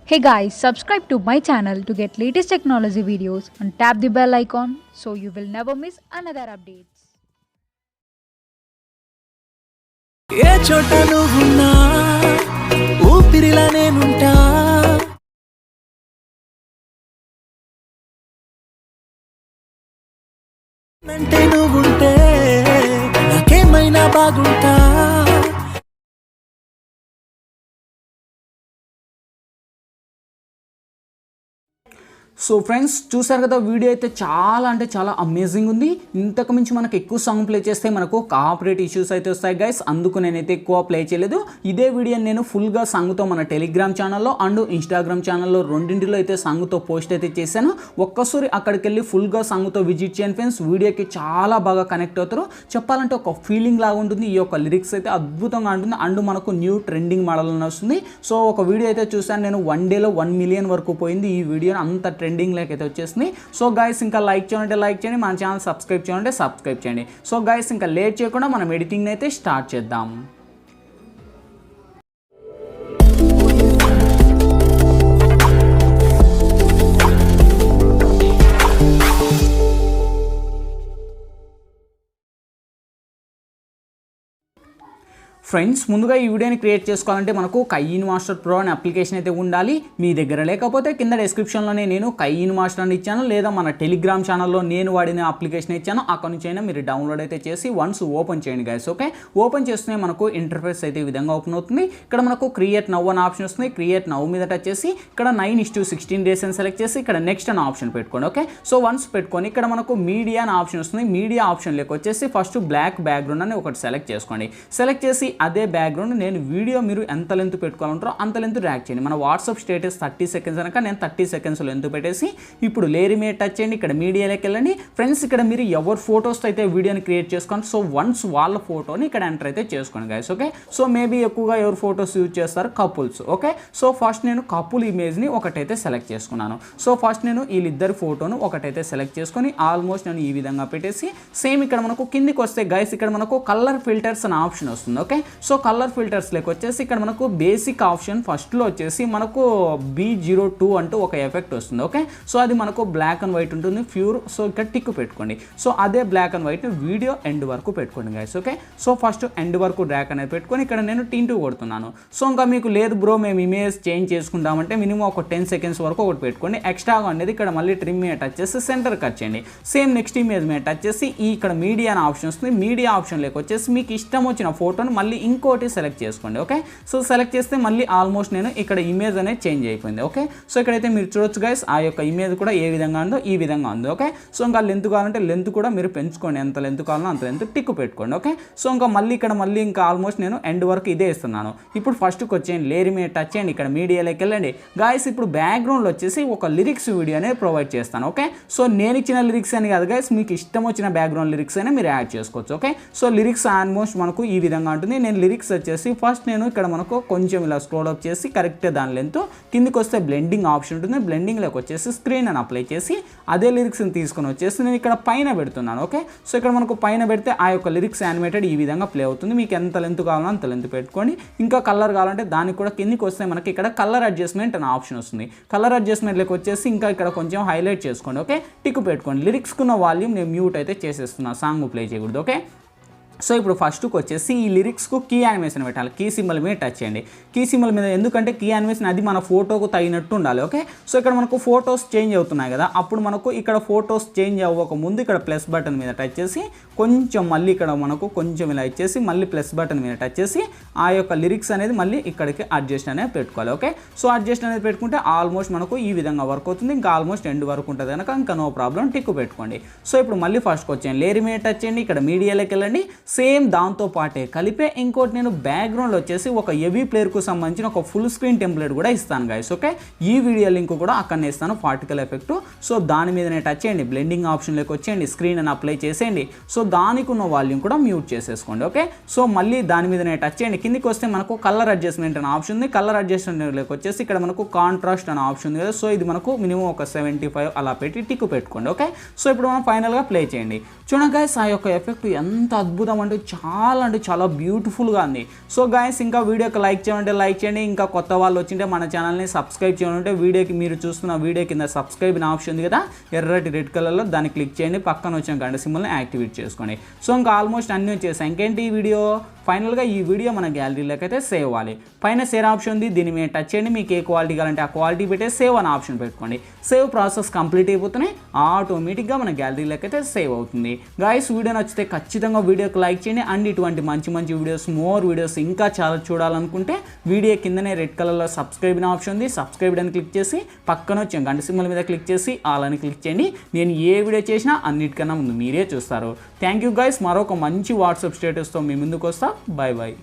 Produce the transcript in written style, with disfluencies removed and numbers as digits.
Hey guys, subscribe to my channel to get latest technology videos and tap the bell icon so you will never miss another updates. ఏ చోట నువ్వున్నా ఊపిరిలా నేనుంటా అంటే నువ్వుంటే నాకేమైనా బాగుంటా. So friends చూసారు కదా, video అయితే చాలా అంటే చాలా అమేజింగ్ ఉంది. ఇంతకు మించి మనకు ఎక్కువ సాంగ్ ప్లే చేస్తే మనకు కాపరేట్ ఇష్యూస్ అయితే వస్తాయి గైస్. అందుకు నేనైతే ఎక్కువ ప్లే చేయలేదు. ఇదే వీడియోని నేను ఫుల్గా సాంగ్తో మన టెలిగ్రామ్ ఛానల్లో అండ్ ఇన్స్టాగ్రామ్ ఛానల్లో రెండింటిలో అయితే సాంగ్తో పోస్ట్ అయితే చేశాను. ఒక్కసారి అక్కడికి వెళ్ళి ఫుల్గా సాంగ్తో విజిట్ చేయండి ఫ్రెండ్స్. వీడియోకి చాలా బాగా కనెక్ట్ అవుతారు. చెప్పాలంటే ఒక ఫీలింగ్ లాగా ఉంటుంది. ఈ యొక్క లిరిక్స్ అయితే అద్భుతంగా ఉంటుంది అండ్ మనకు న్యూ ట్రెండింగ్ మోడల్ వస్తుంది. సో ఒక వీడియో అయితే చూసాను నేను, 1 డేలో 1 మిలియన్ వరకు పోయింది ఈ వీడియో. అంత ట్రెండింగ్ లైక్ అయితే వచ్చేసింది. సో గైస్ ఇంకా లైక్ చేయండి, లైక్ చేయండి, మన ఛానల్ సబ్స్క్రైబ్ చేయండి, సబ్స్క్రైబ్ చేయండి. సో గైస్ ఇంకా లేట్ చేయకుండా మనం ఎడిటింగ్ అయితే స్టార్ట్ చేద్దాం. ఫ్రెండ్స్ ముందుగా ఈ వీడియోని క్రియేట్ చేసుకోవాలంటే మనకు kinemaster pro అనే అప్లికేషన్ అయితే ఉండాలి. మీ దగ్గర లేకపోతే కింద డిస్క్రిప్షన్లోనే నేను kinemaster అని ఇచ్చాను, లేదా మన టెలిగ్రామ్ ఛానల్లో నేను వాడిన అప్లికేషన్ ఇచ్చాను. అక్కడ నుంచి అయినా మీరు డౌన్లోడ్ అయితే చేసి వన్స్ ఓపెన్ చేయండి గైస్. ఓకే, ఓపెన్ చేస్తూనే మనకు ఇంటర్ఫేస్ అయితే ఈ విధంగా ఓపెన్ అవుతుంది. ఇక్కడ మనకు క్రియేట్ నవ్ అనే ఆప్షన్ వస్తుంది. క్రియేట్ నవ్ మీద టచ్ చేసి ఇక్కడ 9:16 డేస్ అని సెలెక్ట్ చేసి ఇక్కడ నెక్స్ట్ అనే ఆప్షన్ పెట్టుకోండి. ఓకే, సో వన్స్ పెట్టుకొని ఇక్కడ మనకు మీడియా అనే ఆప్షన్ వస్తుంది. మీడియా ఆప్షన్లోకి వచ్చేసి ఫస్ట్ బ్లాక్ బ్యాక్గ్రౌండ్ అని ఒకటి సెలెక్ట్ చేసుకోండి. సెలెక్ట్ చేసి అదే బ్యాక్గ్రౌండ్ నేను వీడియో మీరు ఎంత లెంత్ పెట్టుకోవాలంటారో అంత లెంత్ డ్రాగ్ చేయండి. మన వాట్సాప్ స్టేటస్ 30 సెకండ్స్ అనక నేను 30 సెకండ్స్ లెంత్ పెట్టేసి ఇప్పుడు లేయర్ మీద టచ్ చేయండి. ఇక్కడ మీడియాలోకి వెళ్ళండి ఫ్రెండ్స్. ఇక్కడ మీరు ఎవరు ఫొటోస్ అయితే వీడియోని క్రియేట్ చేసుకోండి. సో వన్స్ వాళ్ళ ఫోటోని ఇక్కడ ఎంటర్ అయితే చేసుకోండి గైస్. ఓకే, సో మేబీ ఎక్కువగా ఎవరు ఫొటోస్ యూజ్ చేస్తారు, కపుల్స్. ఓకే, సో ఫస్ట్ నేను కపుల్ ఇమేజ్ని ఒకటైతే సెలెక్ట్ చేసుకున్నాను. సో ఫస్ట్ నేను వీళ్ళిద్దరు ఫోటోను ఒకటైతే సెలెక్ట్ చేసుకొని ఆల్మోస్ట్ నేను ఈ విధంగా పెట్టేసి సేమ్ ఇక్కడ మనకు కిందికి వస్తే గైస్ ఇక్కడ మనకు కలర్ ఫిల్టర్స్ అనే ఆప్షన్ వస్తుంది. ఓకే, సో కలర్ ఫిల్టర్స్లోకి వచ్చేసి ఇక్కడ మనకు బేసిక్ ఆప్షన్ ఫస్ట్లో వచ్చేసి మనకు B02 అంటూ ఒక ఎఫెక్ట్ వస్తుంది. ఓకే, సో అది మనకు బ్లాక్ అండ్ వైట్ ఉంటుంది ప్యూర్. సో ఇక్కడ టిక్ పెట్టుకోండి. సో అదే black and white video end వరకు పెట్టుకోండి guys. Okay, so first end వరకు డ్రాక్ అనేది పెట్టుకొని ఇక్కడ నేను టింటూ కొడుతున్నాను. సో ఇంకా మీకు లేదు బ్రో మేము ఇమేజ్ చేంజ్ చేసుకుంటామంటే మినిమం ఒక 10 సెకండ్స్ వరకు ఒకటి పెట్టుకోండి. ఎక్స్ట్రాగా అనేది ఇక్కడ మళ్ళీ ట్రిమ్ మీద టచ్ చేసి సెంటర్ కట్ చేయండి. సేమ్ నెక్స్ట్ ఇమేజ్ మీద టచ్ చేసి ఈ ఇక్కడ మీడియా అనే ఆప్షన్ వస్తుంది. మీడియా ఆప్షన్లోకి వచ్చేసి మీకు ఇష్టం వచ్చిన ఫోటోని మళ్ళీ ఇంకోటి సెలెక్ట్ చేసుకోండి. ఓకే, సో సెలెక్ట్ చేస్తే మళ్ళీ ఆల్మోస్ట్ నేను ఇక్కడ ఇమేజ్ అనేది చేంజ్ అయిపోయింది. ఓకే, సో ఇక్కడైతే మీరు చూడొచ్చు గైస్ ఆ యొక్క ఇమేజ్ కూడా ఏ విధంగా ఉందో ఈ విధంగా ఉంది. ఓకే, సో ఇంకా లెంత్ కావాలంటే లెంత్ కూడా మీరు పెంచుకోండి, ఎంత లెంత్ కావాలో అంత లెంత్ టిక్ పెట్టుకోండి. ఓకే, సో ఇంకా మళ్ళీ ఇక్కడ మళ్ళీ ఇంకా ఆల్మోస్ట్ నేను ఎండ్ వరకు ఇదే ఇస్తున్నాను. ఇప్పుడు ఫస్ట్కి వచ్చేయండి, లేయర్ మీద టచ్ చేయండి, ఇక్కడ మీడియాలోకి వెళ్ళండి గైస్. ఇప్పుడు బ్యాక్గ్రౌండ్లో వచ్చేసి ఒక లిరిక్స్ వీడియో అనేది ప్రొవైడ్ చేస్తాను. ఓకే, సో నేను ఇచ్చిన లిరిక్స్ అని కాదు గైస్, మీకు ఇష్టం వచ్చిన బ్యాక్గ్రౌండ్ లిరిక్స్ అయినా మీరు యాడ్ చేసుకోవచ్చు. ఓకే, సో లిరిక్స్ ఆల్మోస్ట్ మనకు ఈ విధంగా ఉంటుంది. నేను లిరిక్స్ వచ్చేసి ఫస్ట్ నేను ఇక్కడ మనకు కొంచెం ఇలా స్క్రోల్ అప్ చేసి కరెక్ట్గా దాని లెంత్ కిందికి వస్తే బ్లెండింగ్ ఆప్షన్ ఉంటుంది. బ్లెండింగ్లోకి వచ్చేసి స్క్రీన్ అని అప్లై చేసి అదే లిరిక్స్ని తీసుకొని వచ్చేసి నేను ఇక్కడ పైన పెడుతున్నాను. ఓకే, సో ఇక్కడ మనకు పైన పెడితే ఆ యొక్క లిరిక్స్ యానిమేటెడ్ ఈ విధంగా ప్లే అవుతుంది. మీకు ఎంత లెంత్ కావాలో అంత లెంత్ పెట్టుకోండి. ఇంకా కలర్ కావాలంటే దానికి కూడా కిందికి వస్తే మనకి ఇక్కడ కలర్ అడ్జస్ట్మెంట్ అనే ఆప్షన్ వస్తుంది. కలర్ అడ్జస్ట్మెంట్లోకి వచ్చేసి ఇంకా ఇక్కడ కొంచెం హైలైట్ చేసుకోండి. ఓకే, టిక్ పెట్టుకోండి. లిరిక్స్కున్న వాల్యూమ్ నేను మ్యూట్ అయితే చేసేస్తున్నాను, సాంగ్ ప్లే చేయకూడదు. ఓకే, సో ఇప్పుడు ఫస్ట్కి వచ్చేసి ఈ లిరిక్స్కు కీ యానిమేషన్ పెట్టాలి. కీ సింబల్ మీద టచ్ చేయండి. కీ సింబల్ మీద ఎందుకంటే కీ యానిమేషన్ అది మన ఫోటోకు తగినట్టు ఉండాలి. ఓకే, సో ఇక్కడ మనకు ఫొటోస్ చేంజ్ అవుతున్నాయి కదా, అప్పుడు మనకు ఇక్కడ ఫొటోస్ చేంజ్ అవ్వక ముందు ఇక్కడ ప్లస్ బటన్ మీద టచ్ చేసి కొంచెం మళ్ళీ ఇక్కడ మనకు కొంచెం ఇలా ఇచ్చేసి మళ్ళీ ప్లస్ బటన్ మీద టచ్ చేసి ఆ యొక్క లిరిక్స్ అనేది మళ్ళీ ఇక్కడికి అడ్జస్ట్ అనేది పెట్టుకోవాలి. ఓకే, సో అడ్జస్ట్ అనేది పెట్టుకుంటే ఆల్మోస్ట్ మనకు ఈ విధంగా వర్క్ అవుతుంది. ఇంకా ఆల్మోస్ట్ ఎండ్ వరకు ఉంటుంది కనుక ఇంకా నో ప్రాబ్లం, టిక్ పెట్టుకోండి. సో ఇప్పుడు మళ్ళీ ఫస్ట్కి వచ్చేయండి, లేయర్ మీద టచ్ చేయండి, ఇక్కడ మీడియాలోకి వెళ్ళండి. సేమ్ దాంతో పాటే కలిపే ఇంకోటి నేను బ్యాక్గ్రౌండ్లో వచ్చేసి ఒక హెవీ ప్లేయర్కు సంబంధించిన ఒక ఫుల్ స్క్రీన్ టెంప్లెట్ కూడా ఇస్తాను గైస్. ఓకే, ఈ వీడియో లింక్ కూడా అక్కడనే ఇస్తాను, పార్టికల్ ఎఫెక్ట్. సో దాని మీదనే టచ్ చేయండి, బ్లెండింగ్ ఆప్షన్లోకి వచ్చేయండి, స్క్రీన్ అని అప్లై చేసేయండి. సో దానికి ఉన్న వాల్యూమ్ కూడా మ్యూట్ చేసేసుకోండి. ఓకే, సో మళ్ళీ దాని మీదనే టచ్ చేయండి. కిందికి వస్తే మనకు కలర్ అడ్జస్ట్మెంట్ అనే ఆప్షన్ ఉంది. కలర్ అడ్జస్ట్మెంట్లోకి వచ్చేసి ఇక్కడ మనకు కాంట్రాస్ట్ అనే ఆప్షన్ ఉంది కదా, సో ఇది మనకు మినిమం ఒక 75 అలా పెట్టి టిక్ పెట్టుకోండి. ఓకే, సో ఇప్పుడు మనం ఫైనల్గా ప్లే చేయండి. చూడండి గైస్ ఆ యొక్క ఎఫెక్ట్ ఎంత అద్భుతం అంటే చాలా బ్యూటిఫుల్గా ఉంది. సో గైస్ ఇంకా వీడియోకి లైక్ చేయాలంటే లైక్ చేయండి. ఇంకా కొత్త వాళ్ళు వచ్చింటే మన ఛానల్ని సబ్స్క్రైబ్ చేయాలంటే వీడియోకి మీరు చూస్తున్న వీడియో కింద సబ్స్క్రైబ్ అనే ఆప్షన్ ఉంది కదా, ఎర్రటి రెడ్ కలర్లో, దాన్ని క్లిక్ చేయండి. పక్కన వచ్చిన గంట సింబల్ని యాక్టివేట్ చేసుకోండి. సో ఇంకా ఆల్మోస్ట్ అన్నీ వచ్చేసాయి. ఇంకేంటి ఈ వీడియో ఫైనల్గా ఈ వీడియో మన గ్యాలరీలోకి అయితే సేవ్ అవ్వాలి. పైన షేర్ ఆప్షన్ ఉంది, దీన్ని మీరు టచ్ చేయండి. మీకు ఏ క్వాలిటీ కావాలంటే ఆ క్వాలిటీ పెట్టే సేవ్ అనే ఆప్షన్ పెట్టుకోండి. సేవ్ ప్రాసెస్ కంప్లీట్ అయిపోతున్నాయి, ఆటోమేటిక్గా మన గ్యాలరీలోకి అయితే సేవ్ అవుతుంది. గాయస్ వీడియో నచ్చితే ఖచ్చితంగా వీడియోకి లైక్ చేయండి. అండ్ ఇటువంటి మంచి వీడియోస్, మోర్ వీడియోస్ ఇంకా చాలా చూడాలనుకుంటే వీడియో కిందనే రెడ్ కలర్లో సబ్స్క్రైబ్ అనే ఆప్షన్ ఉంది, సబ్స్క్రైబ్ అని క్లిక్ చేసి పక్కన వచ్చే గంట సింబల్ మీద క్లిక్ చేసి ఆల్ అని క్లిక్ చేయండి. నేను ఏ వీడియో చేసినా అన్నిటికన్నా ముందు మీరే చూస్తారు. Thank you guys. మరొక మంచి వాట్సాప్ స్టేటస్తో మీ ముందుకు వస్తా. Bye bye.